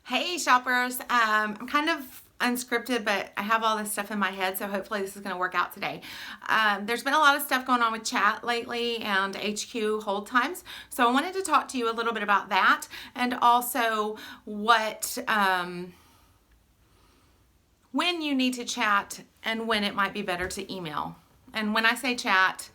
Hey shoppers, I'm kind of unscripted, but I have all this stuff in my head, so hopefully this is going to work out today. There's been a lot of stuff going on with chat lately and HQ hold times, so I wanted to talk to you a little bit about that and also when you need to chat and when it might be better to email. And when I say chat,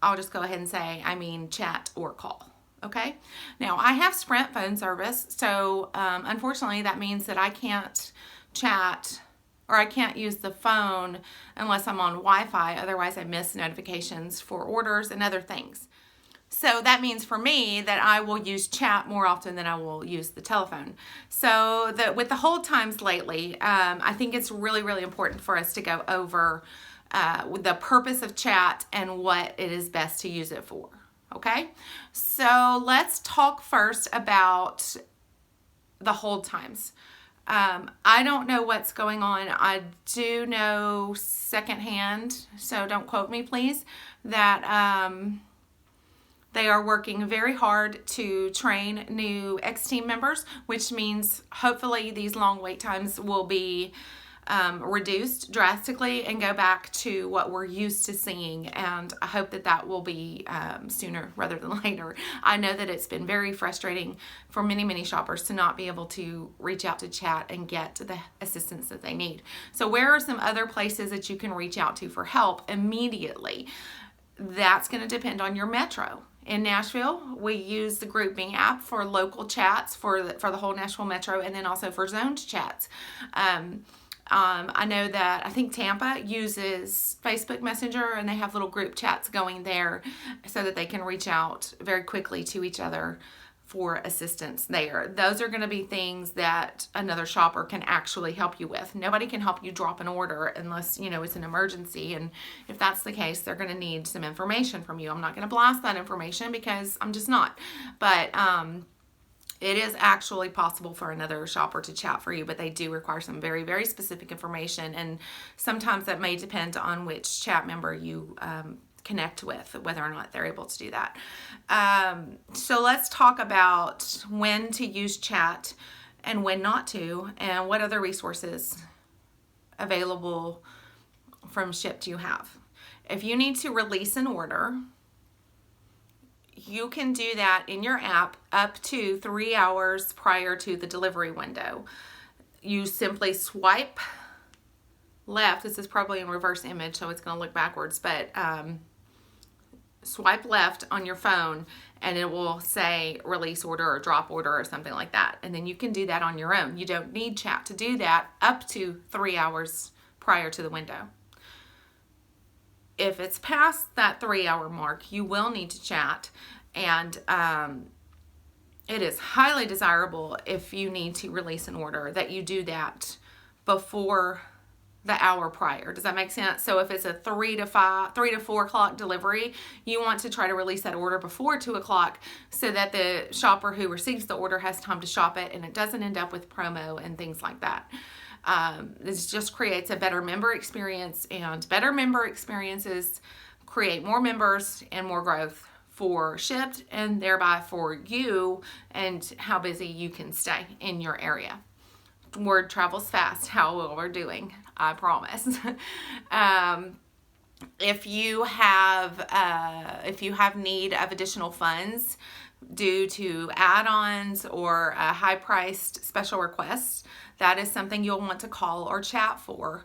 I'll just go ahead and say I mean chat or call. Okay, now I have Sprint phone service, so unfortunately that means that I can't chat or I can't use the phone unless I'm on Wi-Fi. Otherwise I miss notifications for orders and other things. So that means for me that I will use chat more often than I will use the telephone. So with the hold times lately, I think it's really, really important for us to go over the purpose of chat and what it is best to use it for. Okay, so let's talk first about the hold times. I don't know what's going on. I do know secondhand, so don't quote me please, that they are working very hard to train new X team members, which means hopefully these long wait times will be reduced drastically and go back to what we're used to seeing, and I hope that that will be sooner rather than later. I know that it's been very frustrating for many shoppers to not be able to reach out to chat and get the assistance that they need. So where are some other places that you can reach out to for help immediately? That's going to depend on your metro. In Nashville, we use the GroupMe app for local chats for the whole Nashville metro, and then also for zoned chats. I know that I think Tampa uses Facebook Messenger, and they have little group chats going there so that they can reach out very quickly to each other for assistance there. Those are going to be things that another shopper can actually help you with. Nobody can help you drop an order unless, it's an emergency, and if that's the case, they're going to need some information from you. I'm not going to blast that information because I'm just not. But it is actually possible for another shopper to chat for you, but they do require some very specific information, and sometimes that may depend on which chat member you connect with, whether or not they're able to do that. So let's talk about when to use chat and when not to, and what other resources available from Shipt you have. If you need to release an order, you can do that in your app up to 3 hours prior to the delivery window. You simply swipe left. This is probably in reverse image, so it's going to look backwards, but swipe left on your phone and it will say release order or drop order or something like that. And then you can do that on your own. You don't need chat to do that up to 3 hours prior to the window. If it's past that 3 hour mark, you will need to chat, and it is highly desirable if you need to release an order that you do that before the hour prior. Does that make sense? So if it's a 3 to 4 o'clock delivery, you want to try to release that order before 2 o'clock so that the shopper who receives the order has time to shop it and it doesn't end up with promo and things like that. This just creates a better member experience, and better member experiences create more members and more growth for Shipt, and thereby for you and how busy you can stay in your area. Word travels fast how well we're doing, I promise. If you have need of additional funds due to add-ons or high-priced special requests, that is something you'll want to call or chat for.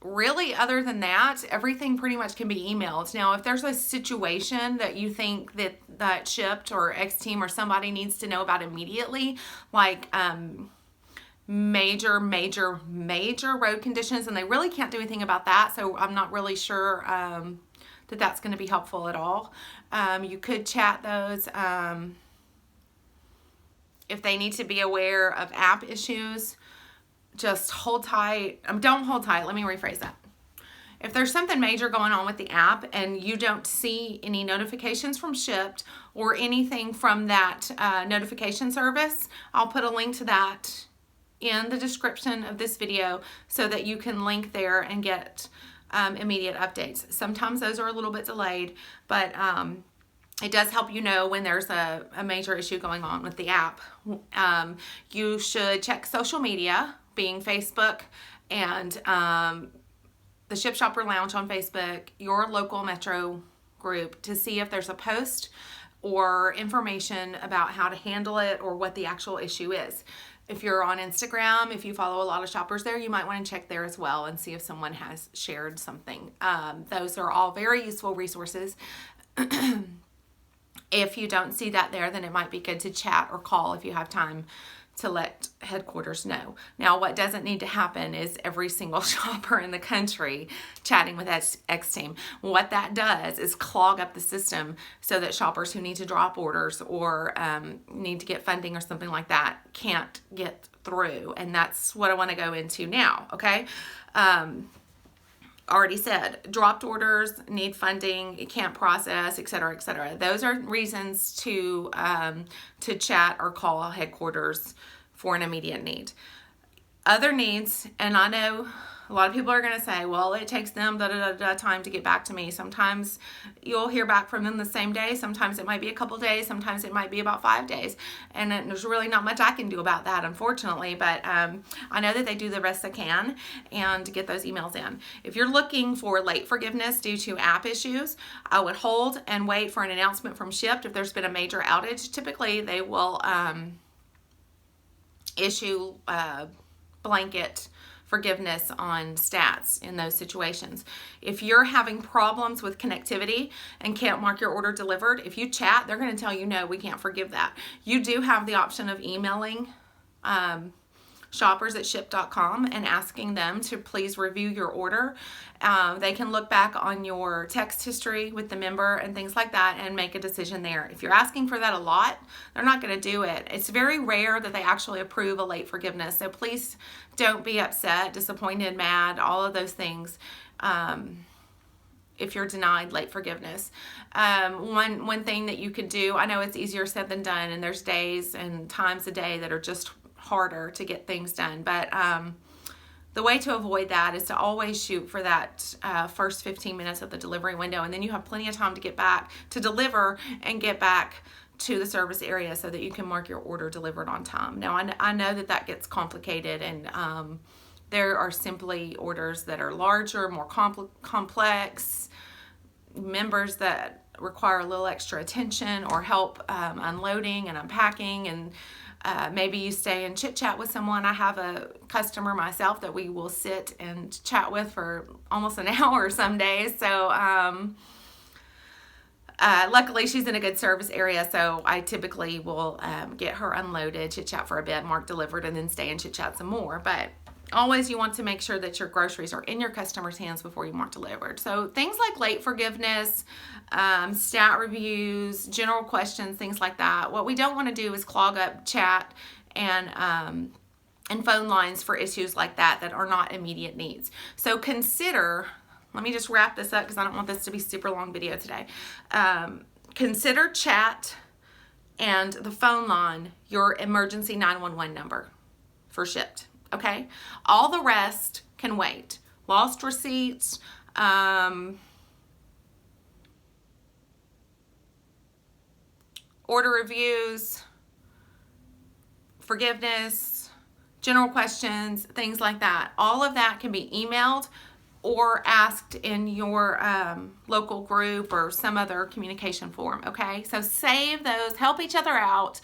Really, other than that, everything pretty much can be emailed. Now, if there's a situation that you think that Shipt or X Team or somebody needs to know about immediately, like major road conditions, and they really can't do anything about that, so I'm not really sure that that's going to be helpful at all. You could chat those. If they need to be aware of app issues, just hold tight. Don't hold tight. Let me rephrase that. If there's something major going on with the app and you don't see any notifications from Shipt or anything from that notification service, I'll put a link to that in the description of this video so that you can link there and get immediate updates. Sometimes those are a little bit delayed, but it does help you know when there's a major issue going on with the app. You should check social media, being Facebook and the Ship Shopper Lounge on Facebook, your local metro group, to see if there's a post or information about how to handle it or what the actual issue is. If you're on Instagram, if you follow a lot of shoppers there, you might want to check there as well and see if someone has shared something. Those are all very useful resources. If you don't see that there, then it might be good to chat or call if you have time to let headquarters know. Now, what doesn't need to happen is every single shopper in the country chatting with X team. What that does is clog up the system so that shoppers who need to drop orders or need to get funding or something like that can't get through. And that's what I want to go into now, okay? Already said, dropped orders, need funding, it can't process, etc., etc. Those are reasons to chat or call headquarters for an immediate need. Other needs, and I know a lot of people are going to say, well, it takes them time to get back to me. Sometimes you'll hear back from them the same day. Sometimes it might be a couple days. Sometimes it might be about 5 days. And there's really not much I can do about that, unfortunately. But I know that they do the best they can and get those emails in. If you're looking for late forgiveness due to app issues, I would hold and wait for an announcement from Shipt if there's been a major outage. Typically, they will issue blanket forgiveness on stats in those situations. If you're having problems with connectivity and can't mark your order delivered, if you chat, they're going to tell you, no, we can't forgive that. You do have the option of emailing shoppers at shipt.com and asking them to please review your order. They can look back on your text history with the member and things like that and make a decision there. If you're asking for that a lot, they're not going to do it. It's very rare that they actually approve a late forgiveness. So please don't be upset, disappointed, mad, all of those things. If you're denied late forgiveness. One thing that you could do, I know it's easier said than done, and there's days and times a day that are just harder to get things done, but the way to avoid that is to always shoot for that first 15 minutes of the delivery window, and then you have plenty of time to get back to deliver and get back to the service area so that you can mark your order delivered on time. Now, I know that gets complicated, and there are simply orders that are larger, more complex, members that require a little extra attention or help unloading and unpacking, and maybe you stay and chit chat with someone. I have a customer myself that we will sit and chat with for almost an hour some days. So luckily she's in a good service area, so I typically will get her unloaded, chit chat for a bit, mark delivered, and then stay and chit chat some more. But always you want to make sure that your groceries are in your customer's hands before you mark delivered. So things like late forgiveness, stat reviews, general questions, things like that. What we don't want to do is clog up chat and phone lines for issues like that are not immediate needs. So consider, let me just wrap this up because I don't want this to be a super long video today. Consider chat and the phone line your emergency 911 number for Shipt. Okay, all the rest can wait. Lost receipts, order reviews, forgiveness, general questions, things like that. All of that can be emailed or asked in your local group or some other communication forum, okay? So save those, help each other out,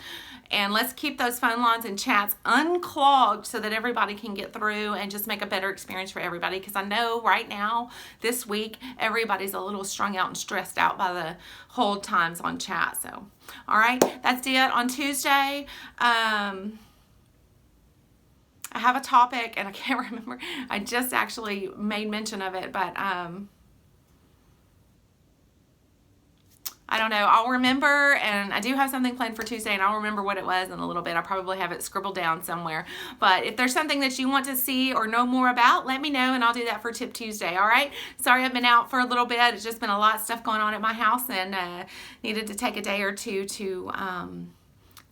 and let's keep those phone lines and chats unclogged so that everybody can get through and just make a better experience for everybody, because I know right now, this week, everybody's a little strung out and stressed out by the hold times on chat. So, all right, that's it. On Tuesday, I have a topic, and I can't remember. I just actually made mention of it, but I don't know. I'll remember, and I do have something planned for Tuesday, and I'll remember what it was in a little bit. I probably have it scribbled down somewhere. But if there's something that you want to see or know more about, let me know, and I'll do that for Tip Tuesday, all right? Sorry I've been out for a little bit. It's just been a lot of stuff going on at my house, and needed to take a day or two to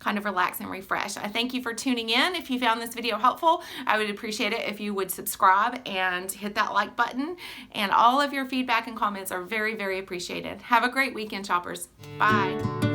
kind of relax and refresh. I thank you for tuning in. If you found this video helpful, I would appreciate it if you would subscribe and hit that like button. And all of your feedback and comments are very, very appreciated. Have a great weekend, shoppers. Bye.